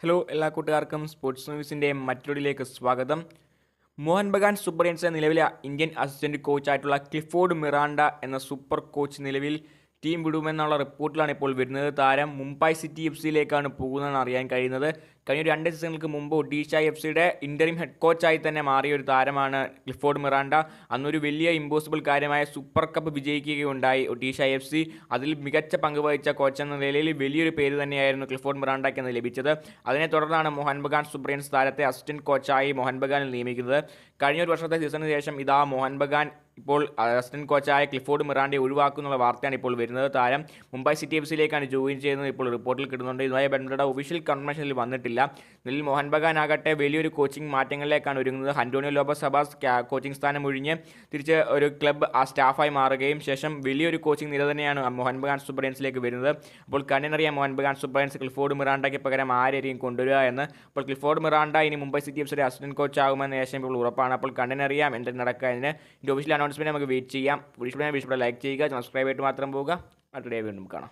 Hello എല്ലാ കൂട്ടുകാർക്കും sports ന്യൂസിൻ്റെ മറ്റൊരിലേക്ക് സ്വാഗതം. മോഹൻ ബഗാൻ സൂപ്പർ ജയൻസിലെ നിലവിലെ ഇന്ത്യൻ അസിസ്റ്റന്റ് കോച്ചായിട്ടുള്ള ക്ലിഫോർഡ് മിറാണ്ട എന്ന സൂപ്പർ കോച്ച് നിലവിൽ ടീം വിടുമെന്നുള്ള റിപ്പോർട്ടിലാണ് ഇപ്പോൾ വരുന്നത്. താരം മുംബൈ സിറ്റി എഫ് സിയിലേക്കാണ് പോകുന്നതെന്ന് അറിയാൻ കഴിയുന്നത്. കഴിഞ്ഞ 2 സീസണുകൾക്ക് മുമ്പ് ഒഡീഷ എഫ് സിയുടെ ഇൻ്ററിം ഹെഡ് കോച്ചായി തന്നെ മാറിയ ഒരു താരമാണ് ക്ലിഫോർഡ് മിറാണ്ട. അന്നൊരു വലിയ ഇമ്പോസിബിൾ കാര്യമായ സൂപ്പർ കപ്പ് വിജയിക്കുകയുണ്ടായി ഒഡീഷ എഫ് സി. അതിൽ മികച്ച പങ്ക് വഹിച്ച കോച്ച് എന്ന നിലയിൽ വലിയൊരു പേര് തന്നെയായിരുന്നു ക്ലിഫോർഡ് മിറാണ്ടയ്ക്ക് എന്ന് ലഭിച്ചത്. അതിനെ തുടർന്നാണ് മോഹൻ ബഗാൻ സൂപ്പർ ജയൻസ് താരത്തെ അസിസ്റ്റന്റ് കോച്ചായി മോഹൻ ബഗാനിൽ നിയമിക്കുന്നത്. കഴിഞ്ഞ ഒരു വർഷത്തെ സീസണിന് ശേഷം ഇതാ മോഹൻ ബഗാൻ ഇപ്പോൾ അസിസ്റ്റന്റ് കോച്ചായ ക്ലിഫോർഡ് മിറാണ്ടയെ ഒഴിവാക്കുന്നുള്ള വാർത്തയാണ് ഇപ്പോൾ വരുന്നത്. താരം മുംബൈ സിറ്റി എഫ് സിയിലേക്കാണ് ജോയിൻ ചെയ്യുന്നത് ഇപ്പോൾ റിപ്പോർട്ടിൽ കിട്ടുന്നുണ്ട്. ഇതുമായി ബന്ധപ്പെട്ട ഒഫീഷ്യൽ കൺഫർമേഷനിൽ വന്നിട്ടില്ല. നിലവിൽ മോഹൻ ബഗാൻ ആകട്ടെ വലിയൊരു കോച്ചിങ് മാറ്റങ്ങളിലേക്കാണ് ഒരുങ്ങുന്നത്. അന്റോണിയോ ലോപ്പസ് സബാസ് കോച്ചിങ് സ്ഥാനം ഒഴിഞ്ഞ് തിരിച്ച് ഒരു ക്ലബ്ബ് സ്റ്റാഫായി മാറുകയും ശേഷം വലിയൊരു കോച്ചിങ് നിര തന്നെയാണ് മോഹൻ ബഗാൻ സൂപ്പർ ജയൻസിലേക്ക് വരുന്നത്. അപ്പോൾ കണ്ണിനറിയാം Mohan Bagan super giants Clifford മിറാണ്ടയ്ക്ക് പകരം ആരെയും കൊണ്ടുവരിക എന്ന്. അപ്പോൾ ക്ലിഫോർഡ് മിറാണ്ട ഇനി മുംബൈ സിറ്റി എഫ് സിയുടെ അസിസ്റ്റന്റ് കോച്ച് ആകുമെന്ന് ഏകദേശം ഇപ്പോൾ ഉറപ്പാണ്. അപ്പോൾ കണ്ണിനറിയാം എന്ത് നടക്കുക. ഇതിൻ്റെ ഒഫീഷ്യൽ അനൗൺസ്മെൻറ്റ് നമുക്ക് വെയിറ്റ് ചെയ്യാം. ലൈക്ക് ചെയ്യുക, സബ്സ്ക്രൈബ് ചെയ്തിട്ട് മാത്രം പോവുക. അടുത്ത വീണ്ടും കാണാം.